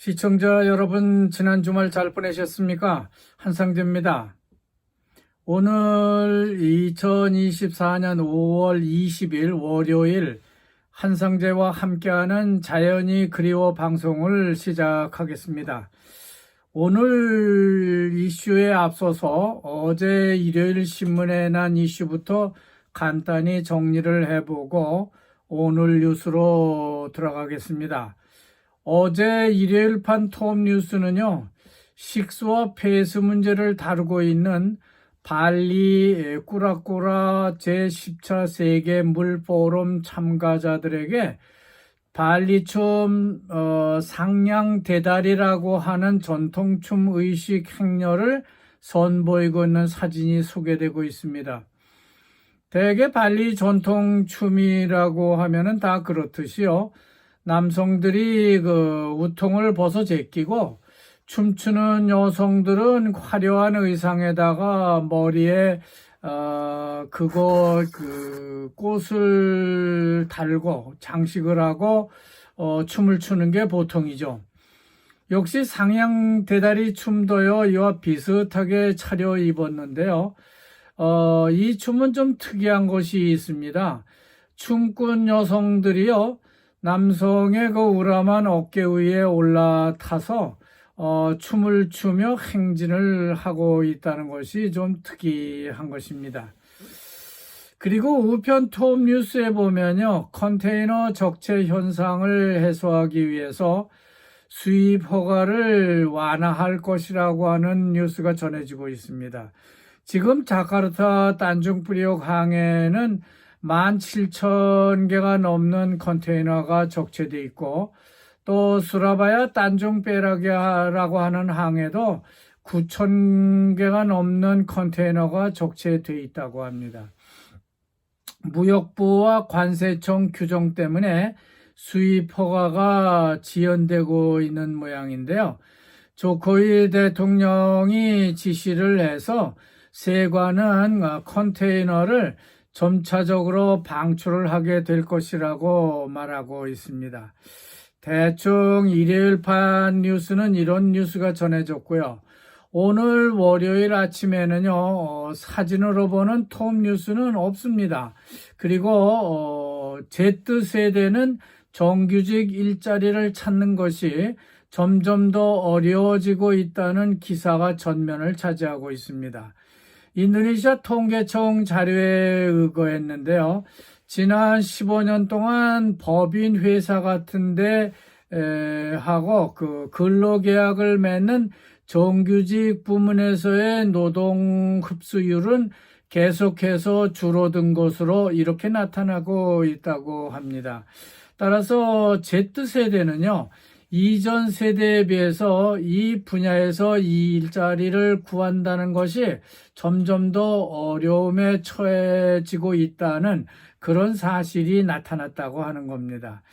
시청자 여러분, 지난 주말 잘 보내셨습니까? 한상재입니다. 오늘 2024년 5월 20일 월요일 한상재와 함께하는 자연이 그리워 방송을 시작하겠습니다. 오늘 이슈에 앞서서 어제 일요일 신문에 난 이슈부터 간단히 정리를 해보고 오늘 뉴스로 들어가겠습니다. 어제 일요일판 톱뉴스는요, 식수와 폐수 문제를 다루고 있는 발리 꾸라꾸라 제10차 세계 물포럼 참가자들에게 발리춤 상냥 대다리라고 하는 전통춤 의식 행렬을 선보이고 있는 사진이 소개되고 있습니다. 대개 발리 전통춤이라고 하면은 다 그렇듯이요. 남성들이 우통을 벗어 제끼고 춤추는 여성들은 화려한 의상에다가 머리에 꽃을 달고 장식을 하고 춤을 추는 게 보통이죠. 역시 상향 대다리 춤도요, 이와 비슷하게 차려입었는데요. 이 춤은 좀 특이한 것이 있습니다. 춤꾼 여성들이요, 남성의 우람한 어깨 위에 올라타서 춤을 추며 행진을 하고 있다는 것이 좀 특이한 것입니다. 그리고 우편 톱 뉴스에 보면요, 컨테이너 적체 현상을 해소하기 위해서 수입 허가를 완화할 것이라고 하는 뉴스가 전해지고 있습니다. 지금 자카르타 단중프리옥 항에는 17,000개가 넘는 컨테이너가 적체되어 있고, 또 수라바야 단중페라기라고 하는 항에도 9,000개가 넘는 컨테이너가 적체되어 있다고 합니다. 무역부와 관세청 규정 때문에 수입 허가가 지연되고 있는 모양인데요. 조코이 대통령이 지시를 해서 세관은 컨테이너를 점차적으로 방출을 하게 될 것이라고 말하고 있습니다. 대충 일요일판 뉴스는 이런 뉴스가 전해졌고요. 오늘 월요일 아침에는요, 사진으로 보는 톱 뉴스는 없습니다. 그리고 Z세대는 정규직 일자리를 찾는 것이 점점 더 어려워지고 있다는 기사가 전면을 차지하고 있습니다. 인도네시아 통계청 자료에 의거했는데요. 지난 15년 동안 법인 회사 같은데 하고 근로계약을 맺는 정규직 부문에서의 노동 흡수율은 계속해서 줄어든 것으로 이렇게 나타나고 있다고 합니다. 따라서 Z세대는요, 이전 세대에 비해서 이 분야에서 이 일자리를 구한다는 것이 점점 더 어려움에 처해지고 있다는 그런 사실이 나타났다고 하는 겁니다.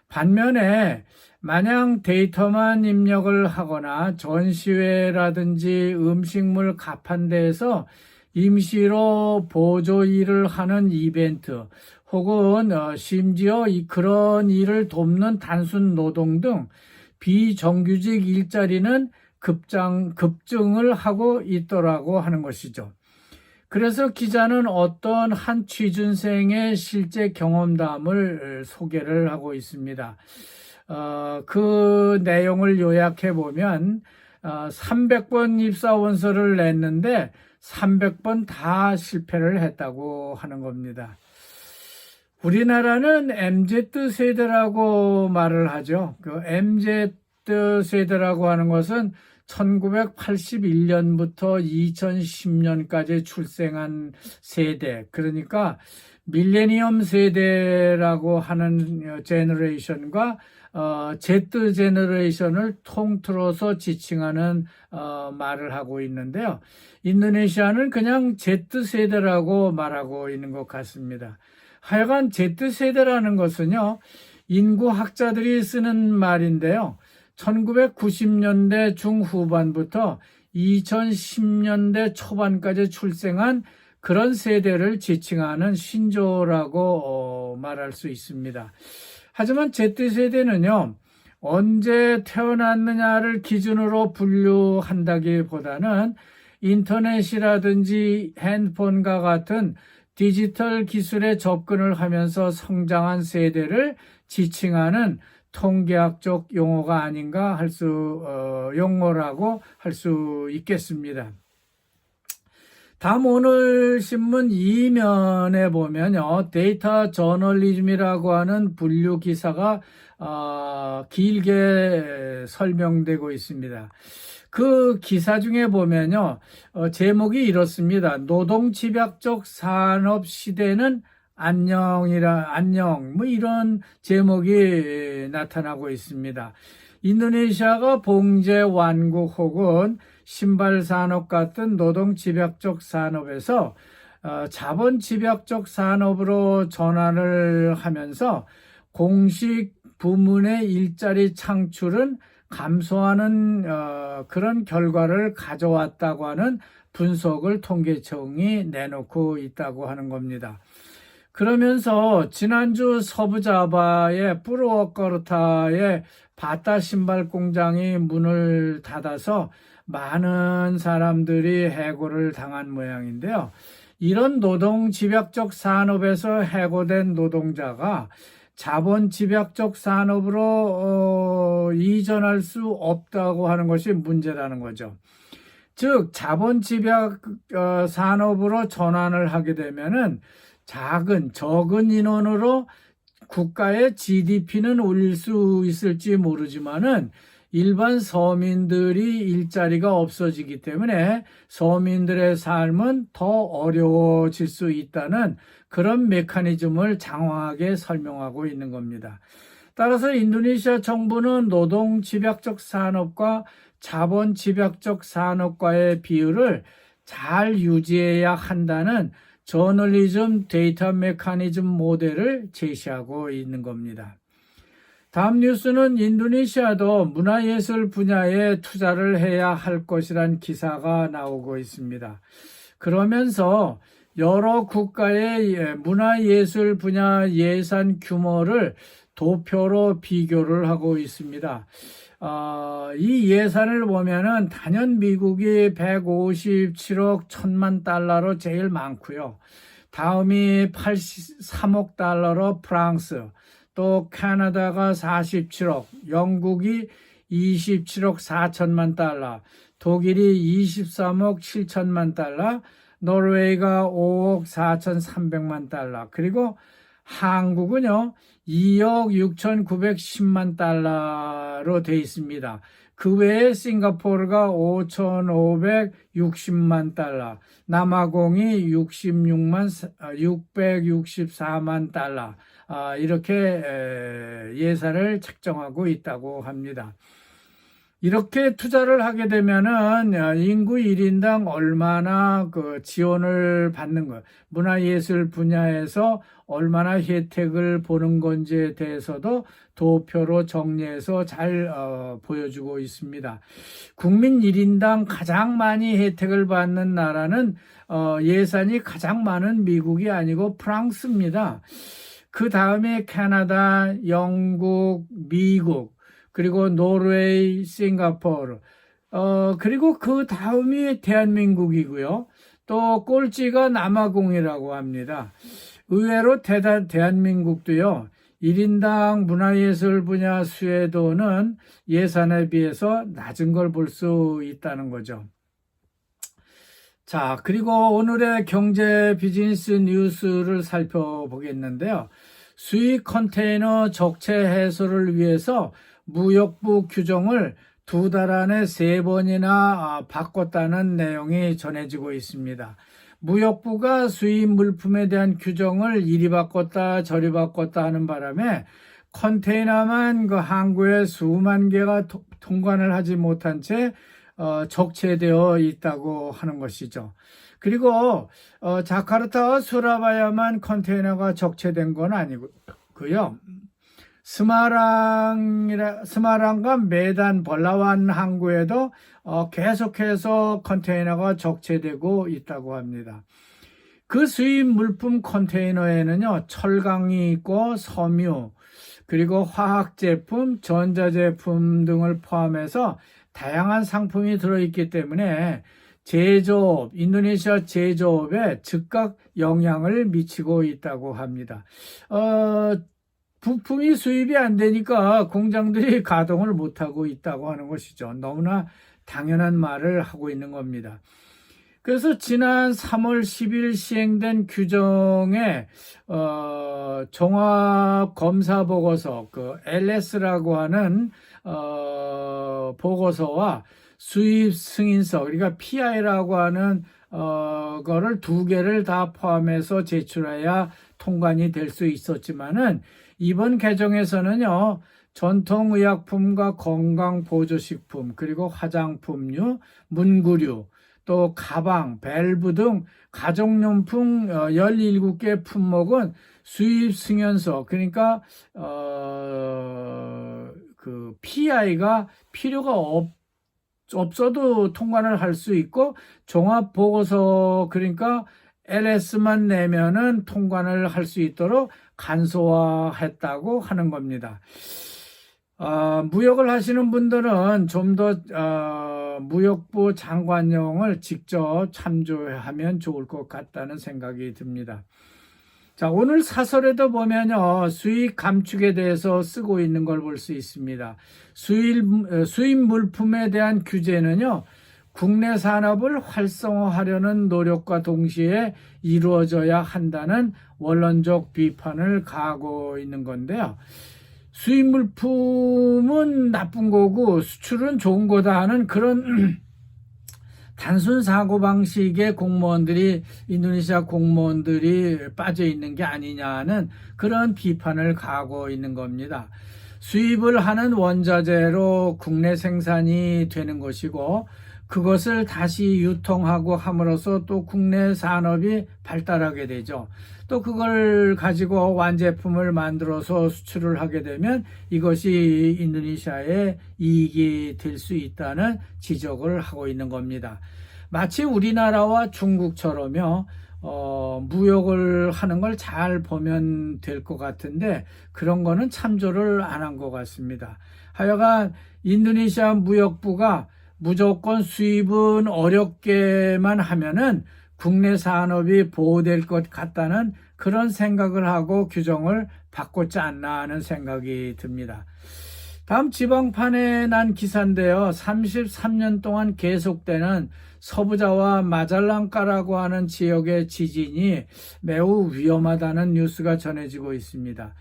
반면에 마냥 데이터만 입력을 하거나 전시회라든지 음식물 가판대에서 임시로 보조 일을 하는 이벤트 혹은 심지어 그런 일을 돕는 단순 노동 등 비정규직 일자리는 급증을 하고 있더라고 하는 것이죠. 그래서 기자는 어떤 한 취준생의 실제 경험담을 소개를 하고 있습니다. 그 내용을 요약해 보면 300번 입사 원서를 냈는데 300번 다 실패를 했다고 하는 겁니다. 우리나라는 MZ세대라고 말을 하죠. 그 MZ세대라고 하는 것은 1981년부터 2010년까지 출생한 세대, 그러니까 밀레니엄 세대라고 하는 제너레이션과 Z 제너레이션을 통틀어서 지칭하는 말을 하고 있는데요. 인도네시아는 그냥 Z 세대라고 말하고 있는 것 같습니다. 하여간 Z세대라는 것은요, 인구학자들이 쓰는 말인데요. 1990년대 중후반부터 2010년대 초반까지 출생한 그런 세대를 지칭하는 신조라고 말할 수 있습니다. 하지만 Z세대는요, 언제 태어났느냐를 기준으로 분류한다기보다는 인터넷이라든지 핸드폰과 같은 디지털 기술에 접근을 하면서 성장한 세대를 지칭하는 통계학적 용어가 아닌가 용어라고 할 수 있겠습니다. 다음 오늘 신문 2면에 보면요, 데이터 저널리즘이라고 하는 분류 기사가 길게 설명되고 있습니다. 그 기사 중에 보면요, 제목이 이렇습니다. 노동 집약적 산업 시대는 안녕, 뭐 이런 제목이 나타나고 있습니다. 인도네시아가 봉제 완국 혹은 신발 산업 같은 노동 집약적 산업에서 자본 집약적 산업으로 전환을 하면서 공식 부문의 일자리 창출은 감소하는 그런 결과를 가져왔다고 하는 분석을 통계청이 내놓고 있다고 하는 겁니다. 그러면서 지난주 서부자바의 뿌르워커르타의 바타 신발 공장이 문을 닫아서 많은 사람들이 해고를 당한 모양인데요. 이런 노동 집약적 산업에서 해고된 노동자가 자본 집약적 산업으로 이전할 수 없다고 하는 것이 문제라는 거죠. 즉 자본 집약 산업으로 전환을 하게 되면은 적은 인원으로 국가의 GDP는 올릴 수 있을지 모르지만은 일반 서민들이 일자리가 없어지기 때문에 서민들의 삶은 더 어려워질 수 있다는 그런 메커니즘을 장황하게 설명하고 있는 겁니다. 따라서 인도네시아 정부는 노동 집약적 산업과 자본 집약적 산업과의 비율을 잘 유지해야 한다는 저널리즘 데이터 메커니즘 모델을 제시하고 있는 겁니다. 다음 뉴스는 인도네시아도 문화예술 분야에 투자를 해야 할 것이란 기사가 나오고 있습니다. 그러면서 여러 국가의 문화예술 분야 예산 규모를 도표로 비교를 하고 있습니다. 이 예산을 보면은 단연 미국이 157억 1천만 달러로 제일 많고요. 다음이 83억 달러로 프랑스, 또 캐나다가 47억, 영국이 27억 4천만 달러, 독일이 23억 7천만 달러, 노르웨이가 5억 4,300만 달러, 그리고 한국은요 2억 6,910만 달러로 되어 있습니다. 그 외에 싱가포르가 5,560만 달러, 남아공이 664만 달러, 이렇게 예산을 책정하고 있다고 합니다. 이렇게 투자를 하게 되면은 인구 1인당 얼마나 그 지원을 받는 것, 문화예술 분야에서 얼마나 혜택을 보는 건지에 대해서도 도표로 정리해서 잘 보여주고 있습니다. 국민 1인당 가장 많이 혜택을 받는 나라는 예산이 가장 많은 미국이 아니고 프랑스입니다. 그 다음에 캐나다, 영국, 미국, 그리고 노르웨이, 싱가포르, 그리고 그 다음이 대한민국이고요. 또 꼴찌가 남아공이라고 합니다. 의외로 대한민국도요, 1인당 문화예술 분야 수혜도는 예산에 비해서 낮은 걸 볼 수 있다는 거죠. 자, 그리고 오늘의 경제 비즈니스 뉴스를 살펴보겠는데요. 수입 컨테이너 적체 해소를 위해서 무역부 규정을 2달 안에 3번이나 바꿨다는 내용이 전해지고 있습니다. 무역부가 수입 물품에 대한 규정을 이리 바꿨다 저리 바꿨다 하는 바람에 컨테이너만 그 항구에 수만 개가 통관을 하지 못한 채 적체되어 있다고 하는 것이죠. 그리고 자카르타와 수라바야만 컨테이너가 적체된 건 아니고요. 스마랑과 메단 벌라완 항구에도 계속해서 컨테이너가 적체되고 있다고 합니다. 그 수입 물품 컨테이너에는요, 철강이 있고 섬유, 그리고 화학제품, 전자제품 등을 포함해서 다양한 상품이 들어있기 때문에 제조업, 인도네시아 제조업에 즉각 영향을 미치고 있다고 합니다. 부품이 수입이 안 되니까 공장들이 가동을 못하고 있다고 하는 것이죠. 너무나 당연한 말을 하고 있는 겁니다. 그래서 지난 3월 10일 시행된 규정에 종합검사보고서, 그 LS라고 하는 보고서와 수입 승인서, 그러니까 PI라고 하는 거를 두 개를 다 포함해서 제출해야 통관이 될 수 있었지만은 이번 개정에서는요, 전통의약품과 건강보조식품, 그리고 화장품류, 문구류, 또 가방, 밸브 등 가정용품 17개 품목은 수입 승인서, 그러니까 그 PI가 필요가 없어도 통관을 할 수 있고, 종합보고서, 그러니까 LS만 내면은 통관을 할 수 있도록 간소화했다고 하는 겁니다. 무역을 하시는 분들은 좀 더 무역부 장관령을 직접 참조하면 좋을 것 같다는 생각이 듭니다. 자, 오늘 사설에도 보면요, 수입 감축에 대해서 쓰고 있는 걸 볼 수 있습니다. 수입 물품에 대한 규제는요, 국내 산업을 활성화하려는 노력과 동시에 이루어져야 한다는 원론적 비판을 가하고 있는 건데요. 수입 물품은 나쁜 거고 수출은 좋은 거다 하는 그런 단순 사고방식의 인도네시아 공무원들이 빠져 있는 게 아니냐는 그런 비판을 가하고 있는 겁니다. 수입을 하는 원자재로 국내 생산이 되는 것이고, 그것을 다시 유통하고 함으로써 또 국내 산업이 발달하게 되죠. 또 그걸 가지고 완제품을 만들어서 수출을 하게 되면 이것이 인도네시아의 이익이 될 수 있다는 지적을 하고 있는 겁니다. 마치 우리나라와 중국처럼요, 무역을 하는 걸 잘 보면 될 것 같은데 그런 거는 참조를 안 한 것 같습니다. 하여간 인도네시아 무역부가 무조건 수입은 어렵게만 하면은 국내 산업이 보호될 것 같다는 그런 생각을 하고 규정을 바꿨지 않나 하는 생각이 듭니다. 다음 지방판에 난 기사인데요. 33년 동안 계속되는 서부자와 마잘랑카라고 하는 지역의 지진이 매우 위험하다는 뉴스가 전해지고 있습니다.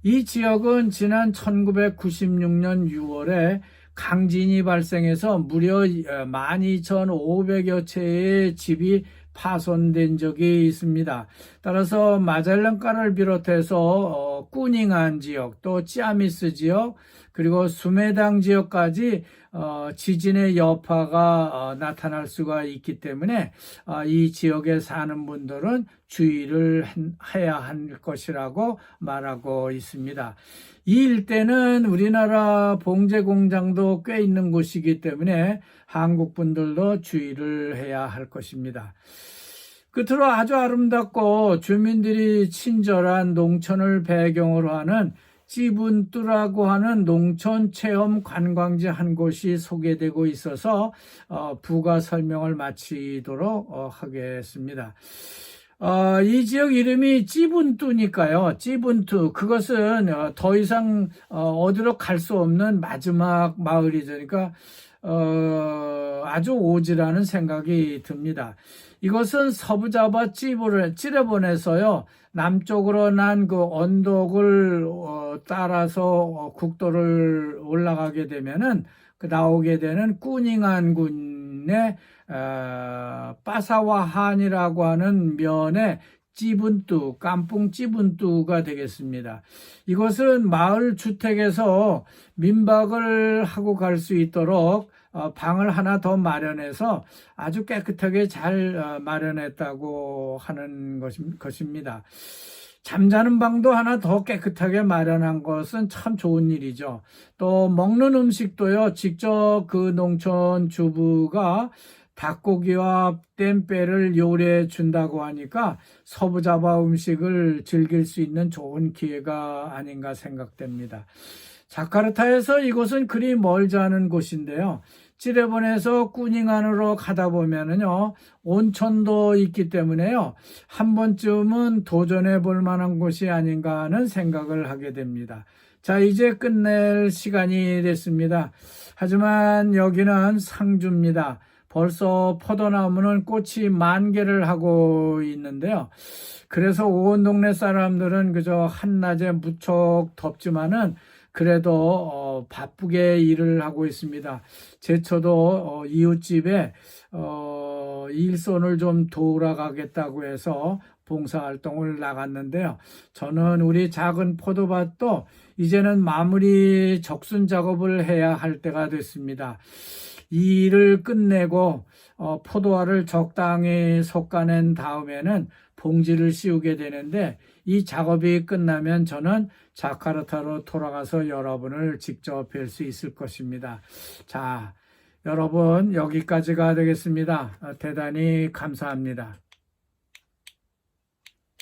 이 지역은 지난 1996년 6월에 강진이 발생해서 무려 12,500여 채의 집이 파손된 적이 있습니다. 따라서 마잘랑카를 비롯해서 꾸닝안 지역, 또 찌아미스 지역, 그리고 수메당 지역까지 지진의 여파가 나타날 수가 있기 때문에 이 지역에 사는 분들은 주의를 해야 할 것이라고 말하고 있습니다. 이 일대는 우리나라 봉제 공장도 꽤 있는 곳이기 때문에 한국 분들도 주의를 해야 할 것입니다. 끝으로 아주 아름답고 주민들이 친절한 농촌을 배경으로 하는 찌분뚜라고 하는 농촌 체험 관광지 한 곳이 소개되고 있어서 부가 설명을 마치도록 하겠습니다. 이 지역 이름이 찌분뚜니까요. 찌분뚜, 그것은 더 이상 어디로 갈 수 없는 마지막 마을이죠. 그러니까 아주 오지라는 생각이 듭니다. 이것은 서부자바 찌레본에서요, 남쪽으로 난 그 언덕을 따라서 국도를 올라가게 되면은 나오게 되는 꾸닝안 군의 빠사와한이라고 하는 면의 찌분뚜, 깜뿡 찌분뚜가 되겠습니다. 이것은 마을 주택에서 민박을 하고 갈 수 있도록 방을 하나 더 마련해서 아주 깨끗하게 잘 마련했다고 하는 것입니다. 잠자는 방도 하나 더 깨끗하게 마련한 것은 참 좋은 일이죠. 또 먹는 음식도요, 직접 그 농촌 주부가 닭고기와 땜빼를 요리해 준다고 하니까 서부자바 음식을 즐길 수 있는 좋은 기회가 아닌가 생각됩니다. 자카르타에서 이곳은 그리 멀지 않은 곳인데요. 지레본에서 꾸닝안으로 가다 보면은요, 온천도 있기 때문에요, 한 번쯤은 도전해 볼 만한 곳이 아닌가 하는 생각을 하게 됩니다. 자, 이제 끝낼 시간이 됐습니다. 하지만 여기는 상주입니다. 벌써 포도나무는 꽃이 만개를 하고 있는데요. 그래서 온 동네 사람들은 그저 한낮에 무척 덥지만은 그래도 바쁘게 일을 하고 있습니다. 제쳐도 이웃집에 일손을 좀 도우러 가겠다고 해서 봉사활동을 나갔는데요. 저는 우리 작은 포도밭도 이제는 마무리 적순 작업을 해야 할 때가 됐습니다. 이 일을 끝내고 포도알을 적당히 솎아낸 다음에는 봉지를 씌우게 되는데, 이 작업이 끝나면 저는 자카르타로 돌아가서 여러분을 직접 뵐 수 있을 것입니다. 자, 여러분 여기까지가 되겠습니다. 대단히 감사합니다.